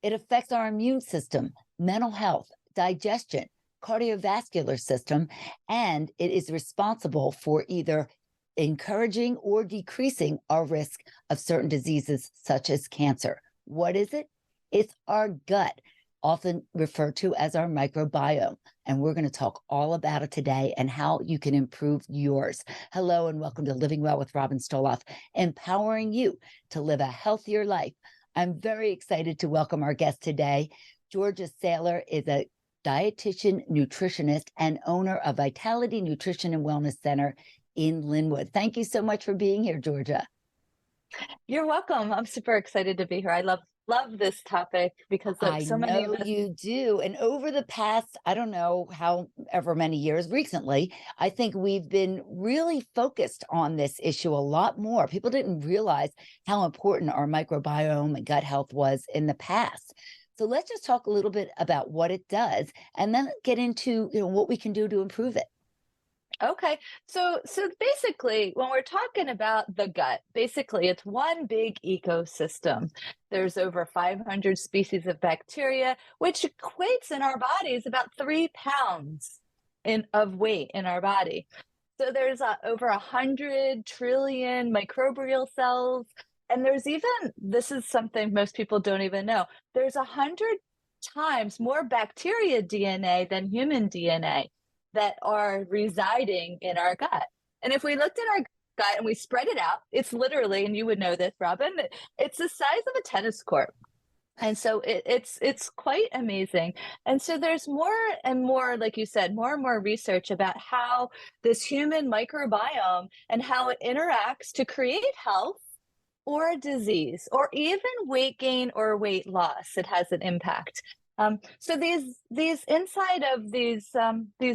It affects our immune system, mental health, digestion, cardiovascular system, and it is responsible for either encouraging or decreasing our risk of certain diseases such as cancer. What is it? It's our gut, often referred to as our microbiome. And we're going to talk all about it today and how you can improve yours. Hello, and welcome to Living Well with Robin Stoloff, empowering you to live a healthier life. I'm very excited to welcome our guest today. Georgia Saylor is a dietitian, nutritionist, and owner of Vitality Nutrition and Wellness Center in Linwood. Thank you so much for being here, Georgia. You're welcome. I'm super excited to be here. I love this topic because I so many of know us. you do. And over the past, I don't know however many years recently, I think we've been really focused on this issue a lot more. People didn't realize how important our microbiome and gut health was in the past. So let's just talk a little bit about what it does and then get into, what we can do to improve it. Okay. So basically, when we're talking about the gut, basically it's one big ecosystem. There's over 500 species of bacteria, which equates in our bodies about 3 pounds of weight in our body. So there's over 100 trillion microbial cells. And there's even, this is something most people don't even know, there's 100 times more bacteria DNA than human DNA that are residing in our gut. And if we looked at our gut and we spread it out, it's literally, and you would know this, Robin, it's the size of a tennis court. And so it's quite amazing. And so there's more and more, like you said, more and more research about how this human microbiome and how it interacts to create health or disease, or even weight gain or weight loss. It has an impact. So these inside of these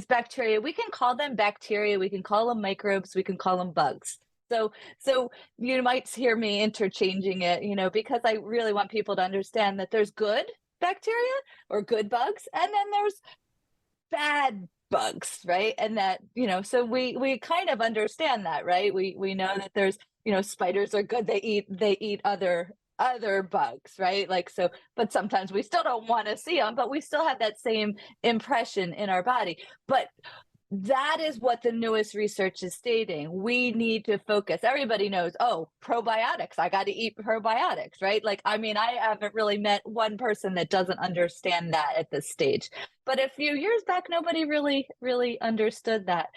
bacteria, we can call them bacteria, we can call them microbes, we can call them bugs. So you might hear me interchanging it, because I really want people to understand that there's good bacteria or good bugs, and then there's bad bugs, right? And that, so we kind of understand that, right? We know that there's, spiders are good. They eat other bugs, right? Like, so, but sometimes we still don't want to see them, but we still have that same impression in our body. But that is what the newest research is stating. We need to focus. Everybody knows, probiotics. I got to eat probiotics, right? Like, I mean, I haven't really met one person that doesn't understand that at this stage. But a few years back, nobody really understood that.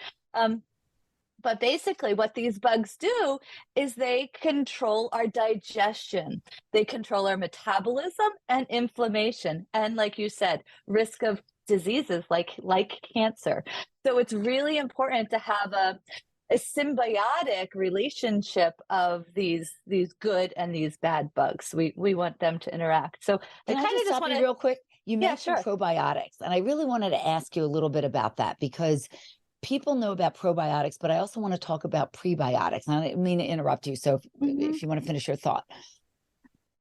But basically what these bugs do is they control our digestion. They control our metabolism and inflammation. And like you said, risk of diseases like cancer. So it's really important to have a symbiotic relationship of these good and these bad bugs. We want them to interact. So Can I kind of just just stop want you to, real quick? You yeah, mentioned sure. probiotics, and I really wanted to ask you a little bit about that because people know about probiotics, but I also want to talk about prebiotics. And I didn't mean to interrupt you. So if you want to finish your thought.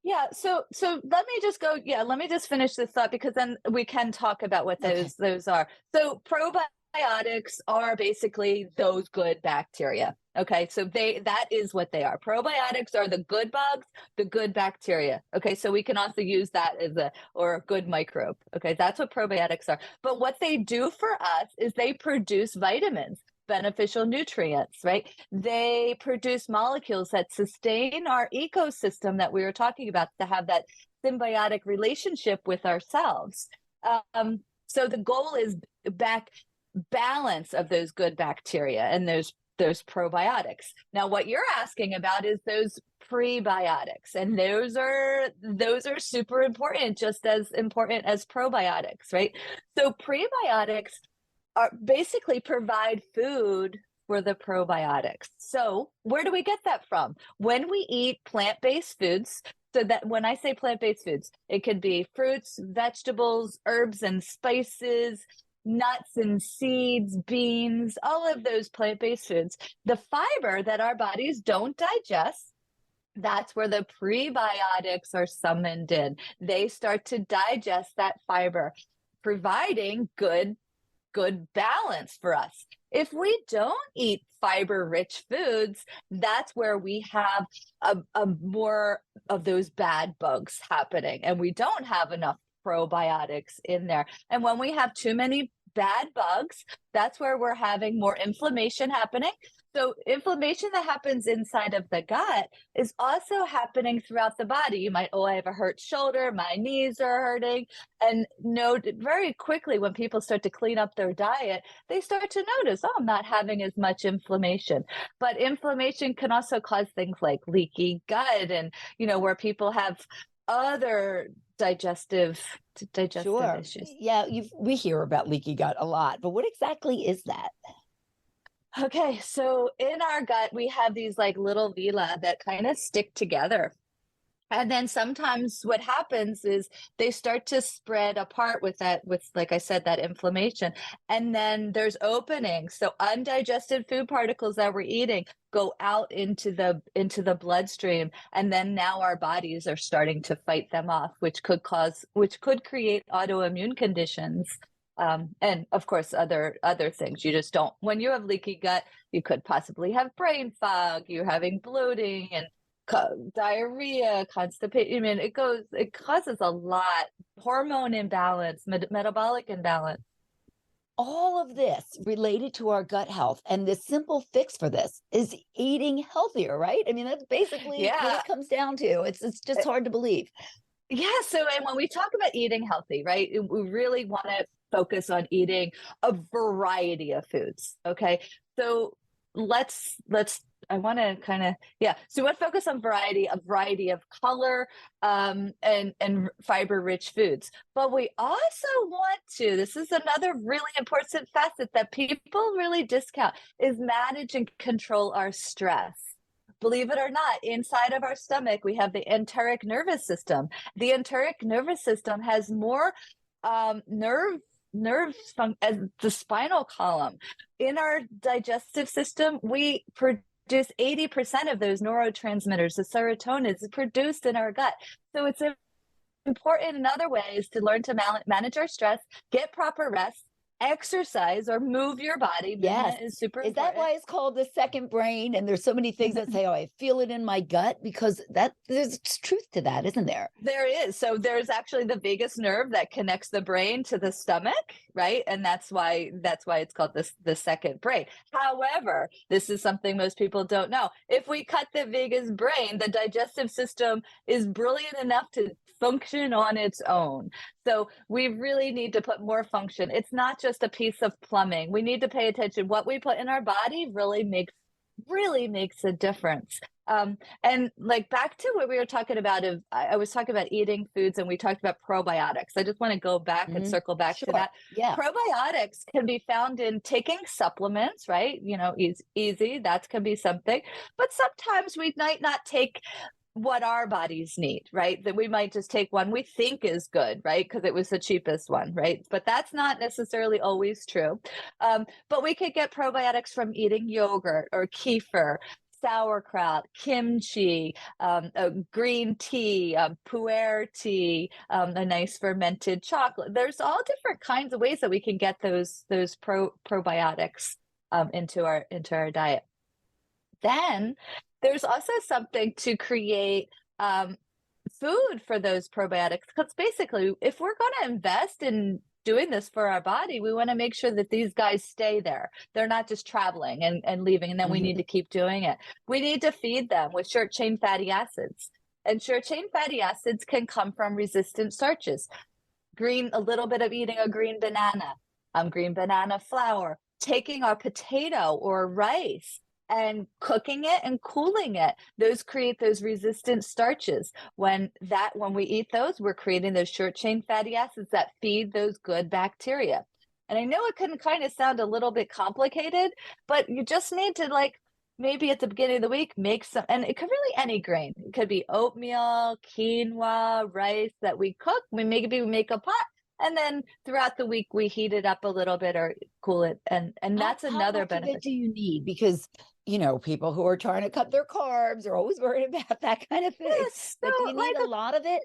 Yeah, so let me just go, let me just finish this thought because then we can talk about what Okay. those are. So probiotics are basically those good bacteria. Okay, so that is what they are. Probiotics are the good bugs, the good bacteria. Okay, so we can also use that as a good microbe. Okay, that's what probiotics are. But what they do for us is they produce vitamins, beneficial nutrients, right? They produce molecules that sustain our ecosystem that we were talking about, to have that symbiotic relationship with ourselves. So the goal is balance of those good bacteria and those probiotics. Now, what you're asking about is those prebiotics, and those are super important, just as important as probiotics, right? So prebiotics are basically provide food for the probiotics. So where do we get that from? When we eat plant-based foods, so that when I say plant-based foods, it could be fruits, vegetables, herbs and spices, nuts and seeds, beans, all of those plant-based foods. The fiber that our bodies don't digest, that's where the prebiotics are summoned in. They start to digest that fiber, providing good good balance for us. If we don't eat fiber rich foods, that's where we have a more of those bad bugs happening, and we don't have enough probiotics in there. And when we have too many bad bugs, that's where we're having more inflammation happening. So inflammation that happens inside of the gut is also happening throughout the body. You might, oh, I have a hurt shoulder, my knees are hurting. And note very quickly when people start to clean up their diet, they start to notice, oh, I'm not having as much inflammation. But inflammation can also cause things like leaky gut and, where people have other digestive Sure. issues. Yeah, we hear about leaky gut a lot, but what exactly is that? Okay, so in our gut, we have these like little villi that kind of stick together. And then sometimes what happens is they start to spread apart with, like I said, that inflammation. And then there's openings. So undigested food particles that we're eating go out into the bloodstream. And then now our bodies are starting to fight them off, which could create autoimmune conditions. And of course, other things. You just don't, when you have leaky gut, you could possibly have brain fog, you're having bloating and diarrhea, constipation. I mean, it causes a lot, hormone imbalance, metabolic imbalance. All of this related to our gut health, and the simple fix for this is eating healthier, right? I mean, that's basically what Yeah. it comes down to. It's just hard to believe. Yeah. So, and when we talk about eating healthy, right, we really want to focus on eating a variety of foods. Okay. So I want to kind of, yeah. So we want to focus on a variety of color, and fiber rich foods. But we also want to, this is another really important facet that people really discount, is manage and control our stress. Believe it or not, inside of our stomach, we have the enteric nervous system. The enteric nervous system has more nerves as the spinal column. In our digestive system, we produce 80% of those neurotransmitters. The serotonin is produced in our gut. So it's important in other ways to learn to manage our stress, get proper rest, exercise or move your body. Yes. Movement is super Is that important. why it's called the second brain? And there's so many things that say, oh, I feel it in my gut, because there's truth to that, isn't there? There is. So there's actually the vagus nerve that connects the brain to the stomach, right? And that's why it's called the second brain. However, this is something most people don't know. If we cut the vagus brain, the digestive system is brilliant enough to function on its own. So we really need to put more function. It's not just a piece of plumbing. We need to pay attention. What we put in our body really makes a difference. And like back to what we were talking about, I was talking about eating foods and we talked about probiotics. I just want to go back and circle back to that. Yeah. Probiotics can be found in taking supplements, right? Easy, that can be something. But sometimes we might not take what our bodies need, right? That we might just take one we think is good, right? Because it was the cheapest one, right? But that's not necessarily always true. But we could get probiotics from eating yogurt or kefir, sauerkraut, kimchi, green tea, pu'er tea, a nice fermented chocolate. There's all different kinds of ways that we can get those probiotics into our diet. Then there's also something to create food for those probiotics, because basically, if we're going to invest in doing this for our body, we want to make sure that these guys stay there. They're not just traveling and leaving, and then we need to keep doing it. We need to feed them with short chain fatty acids. And short chain fatty acids can come from resistant starches. A little bit of eating a green banana flour, taking our potato or rice and cooking it and cooling it. Those create those resistant starches. When we eat those, we're creating those short chain fatty acids that feed those good bacteria. And I know it can kind of sound a little bit complicated, but you just need to maybe at the beginning of the week, make some, and it could really any grain. It could be oatmeal, quinoa, rice that we cook. Maybe we make a pot, and then throughout the week we heat it up a little bit or cool it. And that's another benefit. How much of it do you need? Because people who are trying to cut their carbs are always worried about that kind of thing. Yes, But do you need a lot of it?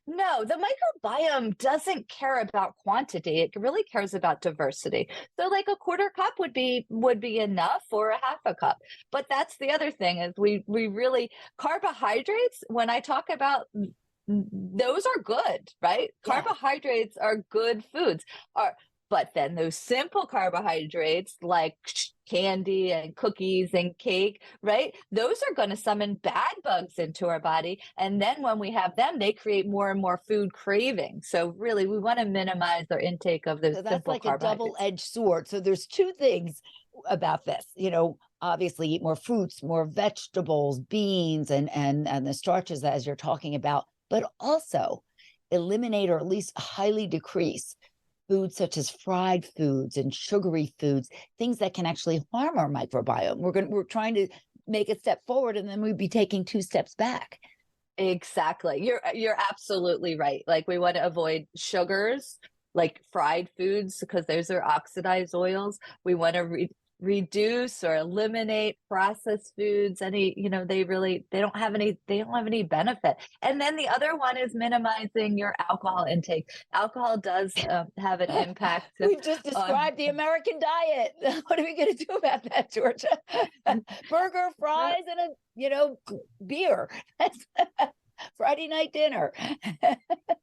No, the microbiome doesn't care about quantity. It really cares about diversity. So like a quarter cup would be enough or a half a cup. But that's the other thing is we really carbohydrates, when I talk about those are good, right? Yeah. Carbohydrates are good foods. Are But then those simple carbohydrates like candy and cookies and cake, right? Those are going to summon bad bugs into our body. And then when we have them, they create more and more food cravings. So, really, we want to minimize our intake of those So that's simple like a carbohydrates. double-edged sword. So there's two things about this. Obviously eat more fruits, more vegetables, beans, and the starches as you're talking about, but also eliminate or at least highly decrease foods such as fried foods and sugary foods, things that can actually harm our microbiome. We're trying to make a step forward and then we'd be taking two steps back. Exactly. You're absolutely right. Like we want to avoid sugars, like fried foods, because those are oxidized oils. We want to reduce or eliminate processed foods. They don't have any benefit. And then the other one is minimizing your alcohol intake. Alcohol does have an impact We've just on. described the American diet. What are we going to do about that, Georgia? Burger, fries, and beer. That's Friday night dinner.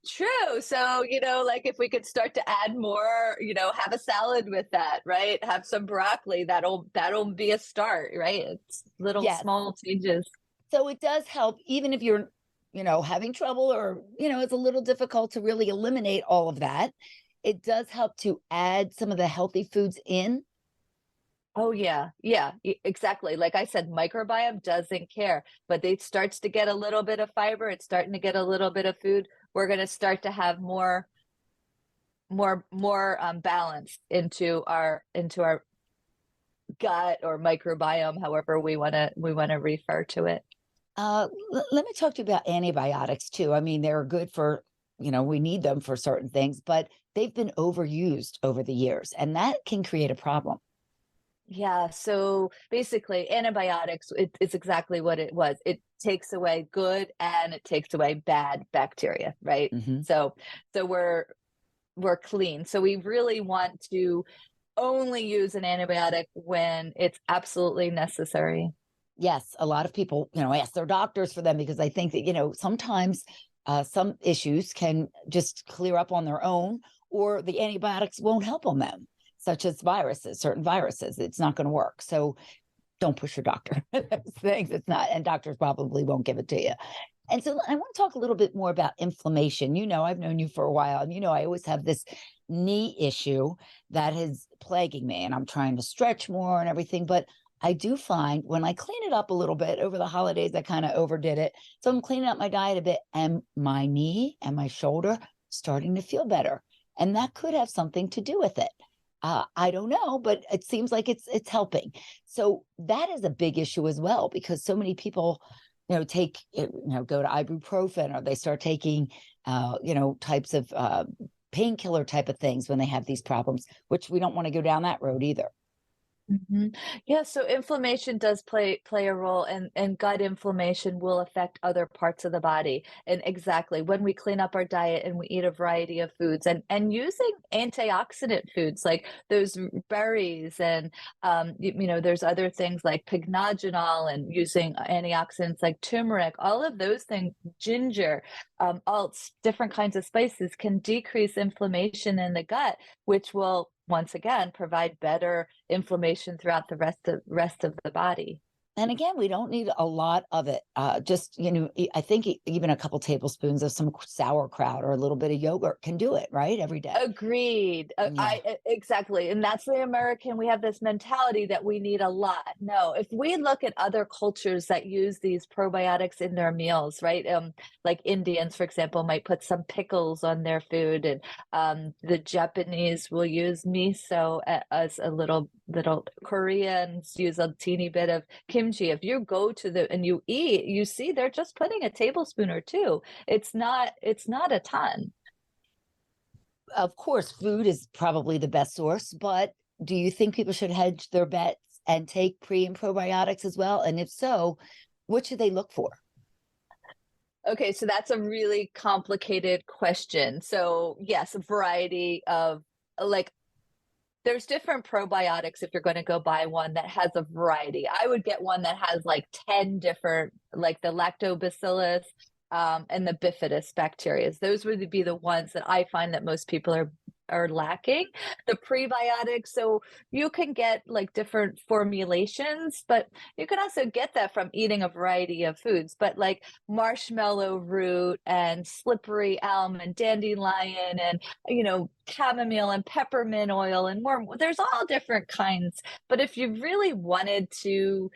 True. So, like if we could start to add more, have a salad with that, right? Have some broccoli, that'll be a start, right? It's little Yes. small changes. So it does help, even if you're, having trouble or, it's a little difficult to really eliminate all of that. It does help to add some of the healthy foods in. Oh yeah. Yeah, exactly. Like I said, microbiome doesn't care, but it starts to get a little bit of fiber, it's starting to get a little bit of food. We're going to start to have more balance into our gut or microbiome, however we want to refer to it. Let me talk to you about antibiotics too. I mean, they're good for, we need them for certain things, but they've been overused over the years, and that can create a problem. Yeah, so basically antibiotics, it's exactly what it was. It takes away good and it takes away bad bacteria, right? Hmm. So we're clean. So we really want to only use an antibiotic when it's absolutely necessary. Yes, a lot of people, ask their doctors for them because I think that, sometimes some issues can just clear up on their own, or the antibiotics won't help on them, such as viruses, certain viruses. It's not going to work. So don't push your doctor. Things it's not, and doctors probably won't give it to you. And so I want to talk a little bit more about inflammation. I've known you for a while, and I always have this knee issue that is plaguing me, and I'm trying to stretch more and everything. But I do find when I clean it up a little bit over the holidays, I kind of overdid it. So I'm cleaning up my diet a bit, and my knee and my shoulder starting to feel better. And that could have something to do with it. I don't know, but it seems like it's helping. So that is a big issue as well, because so many people, take go to ibuprofen, or they start taking, types of painkiller type of things when they have these problems, which we don't want to go down that road either. Yeah, so inflammation does play a role, and gut inflammation will affect other parts of the body. And exactly when we clean up our diet and we eat a variety of foods and using antioxidant foods like those berries and there's other things like pignagenol and using antioxidants like turmeric, all of those things, ginger, different kinds of spices can decrease inflammation in the gut, which will once again provide better inflammation throughout the rest of the body. And again, we don't need a lot of it. Just, I think even a couple tablespoons of some sauerkraut or a little bit of yogurt can do it, right? Every day. Agreed. Yeah. Exactly. And that's the American, we have this mentality that we need a lot. No, if we look at other cultures that use these probiotics in their meals, right? Like Indians, for example, might put some pickles on their food, and the Japanese will use miso as a little. Koreans use a teeny bit of kimchi. If you go to and you eat, you see they're just putting a tablespoon or two. It's not a ton. Of course, food is probably the best source, but do you think people should hedge their bets and take pre and probiotics as well? And if so, what should they look for? Okay, so that's a really complicated question. So, yes, a variety of like there's different probiotics if you're going to go buy one that has a variety. I would get one that has like 10 different, like the lactobacillus and the bifidus bacteria. Those would be the ones that I find that most people are lacking. The prebiotics, so you can get like different formulations, but you can also get that from eating a variety of foods. But like marshmallow root and slippery elm and dandelion and chamomile and peppermint oil and more. There's all different kinds. But if you really wanted to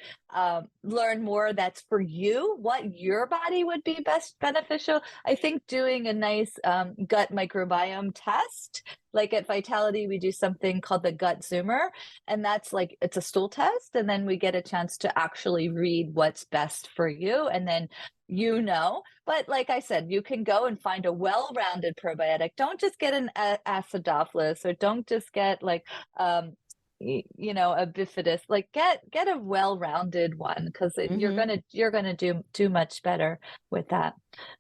learn more that's for you, what your body would be best beneficial, I think doing a nice gut microbiome test. Like at Vitality, we do something called the Gut Zoomer, and that's like it's a stool test, and then we get a chance to actually read what's best for you, and then but like I said, you can go and find a well-rounded probiotic. Don't just get an acidophilus, or don't just get like a bifidus. Like get a well-rounded one, because you're Hmm. gonna do much better with that.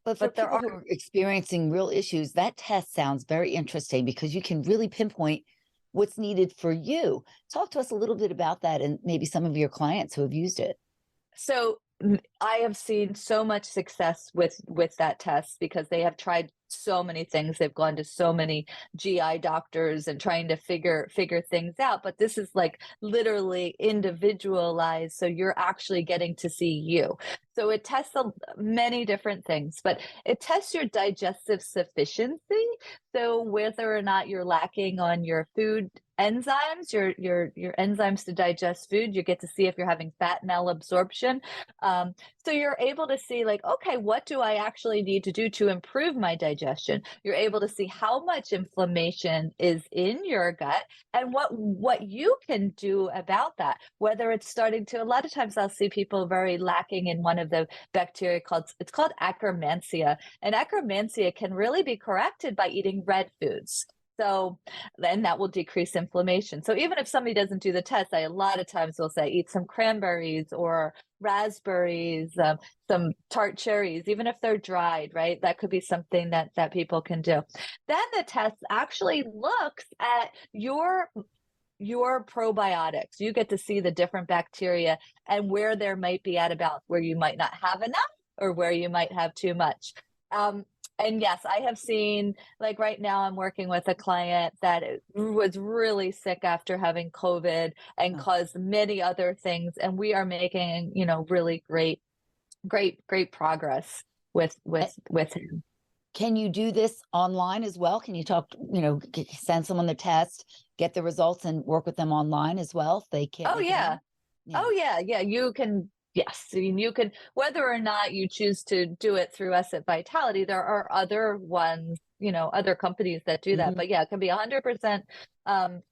But for But there people are who are experiencing real issues, that test sounds very interesting because you can really pinpoint what's needed for you. Talk to us a little bit about that and maybe some of your clients who have used it. So I have seen so much success with that test because they have tried so many things. They've gone to so many GI doctors and trying to figure things out. But this is like literally individualized, so you're actually getting to see you. So it tests many different things, but it tests your digestive sufficiency. So whether or not you're lacking on your food enzymes, your enzymes to digest food, you get to see if you're having fat malabsorption. So you're able to see like, okay, what do I actually need to do to improve my digestion? You're able to see how much inflammation is in your gut and what you can do about that. Whether it's starting to, a lot of times I'll see people very lacking in one of the bacteria called Akkermansia, and Akkermansia can really be corrected by eating red foods. So then that will decrease inflammation. So even if somebody doesn't do the test, I a lot of times will say eat some cranberries or raspberries, some tart cherries, even if they're dried, right? That could be something that people can do. Then the test actually looks at your probiotics. You get to see the different bacteria and where there might be out of balance, where you might not have enough or where you might have too much. Um, and yes, I have seen, like right now, I'm working with a client that was really sick after having COVID and Oh. caused many other things. And we are making, really great progress with him. Can you do this online as well? Can you talk, send someone the test, get the results, and work with them online as well if they can't Oh make it yeah. in? Yeah. Oh yeah, yeah, you can. Yes, I mean, you can, whether or not you choose to do it through us at Vitality, there are other ones, other companies that do that. Hmm. But yeah, it can be 100% um,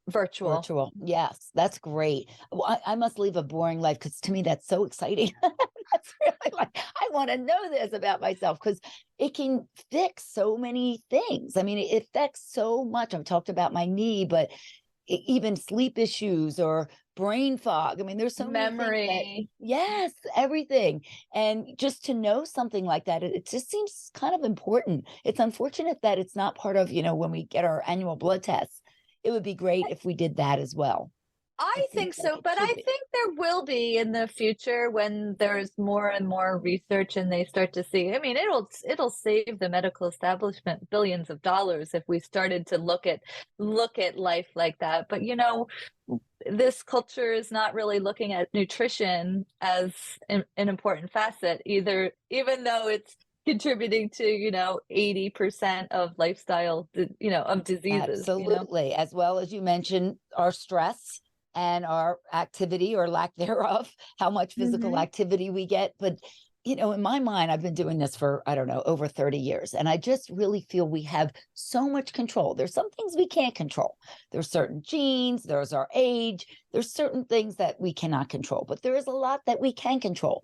virtual. Virtual. Yes, that's great. Well, I must live a boring life because to me that's so exciting. That's really like I want to know this about myself because it can fix so many things. I mean, it affects so much. I've talked about my knee, but even sleep issues or brain fog. I mean, there's so many things that, Memory. yes, everything. And just to know something like that, it just seems kind of important. It's unfortunate that it's not part of, when we get our annual blood tests. It would be great if we did that as well. I It seems think like so, it but I should be. think there will be in the future when there's more and more research and they start to see. I mean, it'll save the medical establishment billions of dollars if we started to look at life like that. But this culture is not really looking at nutrition as an important facet either, even though it's contributing to 80% of lifestyle of diseases. Absolutely. As well as you mentioned, our stress and our activity or lack thereof, how much physical Hmm. activity we get. But, in my mind, I've been doing this for, I don't know, over 30 years. And I just really feel we have so much control. There's some things we can't control. There's certain genes, there's our age, there's certain things that we cannot control, but there is a lot that we can control.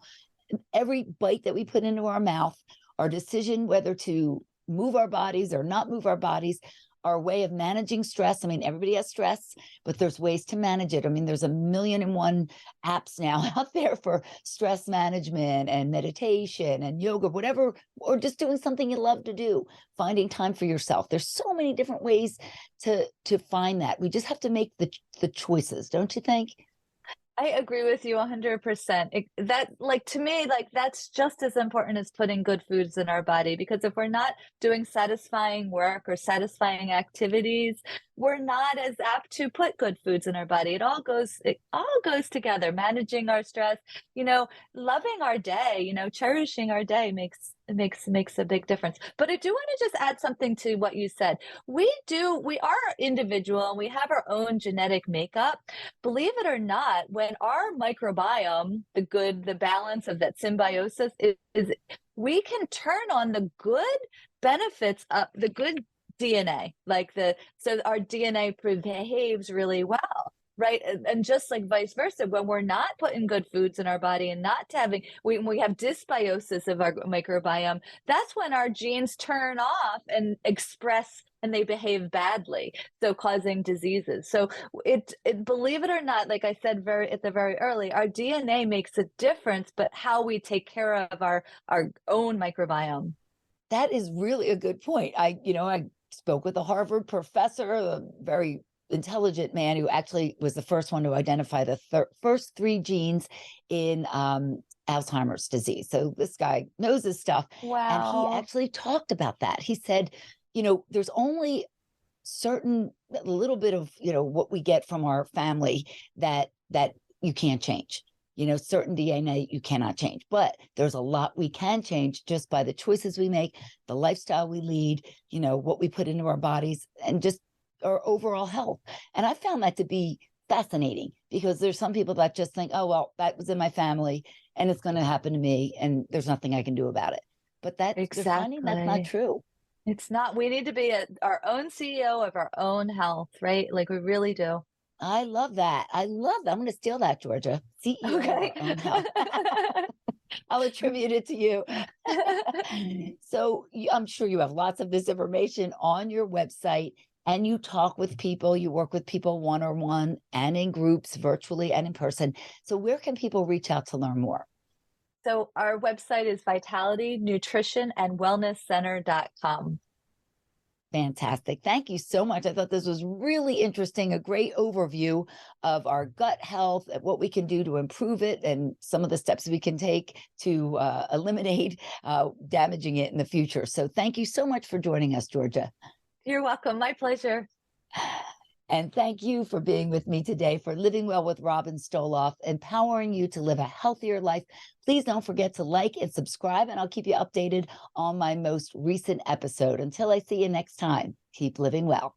Every bite that we put into our mouth, our decision whether to move our bodies or not move our bodies, our way of managing stress. I mean, everybody has stress, but there's ways to manage it. I mean, there's a million and one apps now out there for stress management and meditation and yoga, whatever, or just doing something you love to do, finding time for yourself. There's so many different ways to find that. We just have to make the choices, don't you think? I agree with you 100%. That, like, to me, like, that's just as important as putting good foods in our body, because if we're not doing satisfying work or satisfying activities, we're not as apt to put good foods in our body. It all goes together. Managing our stress, loving our day, cherishing our day makes a big difference. But I do want to just add something to what you said. We are individual and we have our own genetic makeup. Believe it or not, when our microbiome, the balance of that symbiosis is we can turn on the good benefits of the good DNA, so our DNA behaves really well. Right. And just like vice versa, when we're not putting good foods in our body and not having, when we have dysbiosis of our microbiome, that's when our genes turn off and express and they behave badly, so causing diseases. So believe it or not, like I said at the very early, our DNA makes a difference, but how we take care of our own microbiome. That is really a good point. I spoke with a Harvard professor, a very intelligent man who actually was the first one to identify the first three genes in Alzheimer's disease. So this guy knows his stuff. And he Wow. actually talked about that. He said, there's only a little bit of, what we get from our family that you can't change. Certain DNA you cannot change, but there's a lot we can change just by the choices we make, the lifestyle we lead, what we put into our bodies, and just our overall health. And I found that to be fascinating, because there's some people that just think, oh, well, that was in my family and it's going to happen to me and there's nothing I can do about it. But they're finding that's not Exactly. true. It's not. We need to be our own CEO of our own health, right? Like we really do. I love that. I love that. I'm going to steal that, Georgia. CEO of Okay. our own health. I'll attribute it to you. So I'm sure you have lots of this information on your website, and you talk with people, you work with people one-on-one and in groups, virtually and in person. So where can people reach out to learn more? So our website is vitalitynutritionandwellnesscenter.com. Fantastic. Thank you so much. I thought this was really interesting, a great overview of our gut health, and what we can do to improve it, and some of the steps we can take to eliminate damaging it in the future. So thank you so much for joining us, Georgia. You're welcome. My pleasure. And thank you for being with me today for Living Well with Robin Stoloff, empowering you to live a healthier life. Please don't forget to like and subscribe, and I'll keep you updated on my most recent episode. Until I see you next time, keep living well.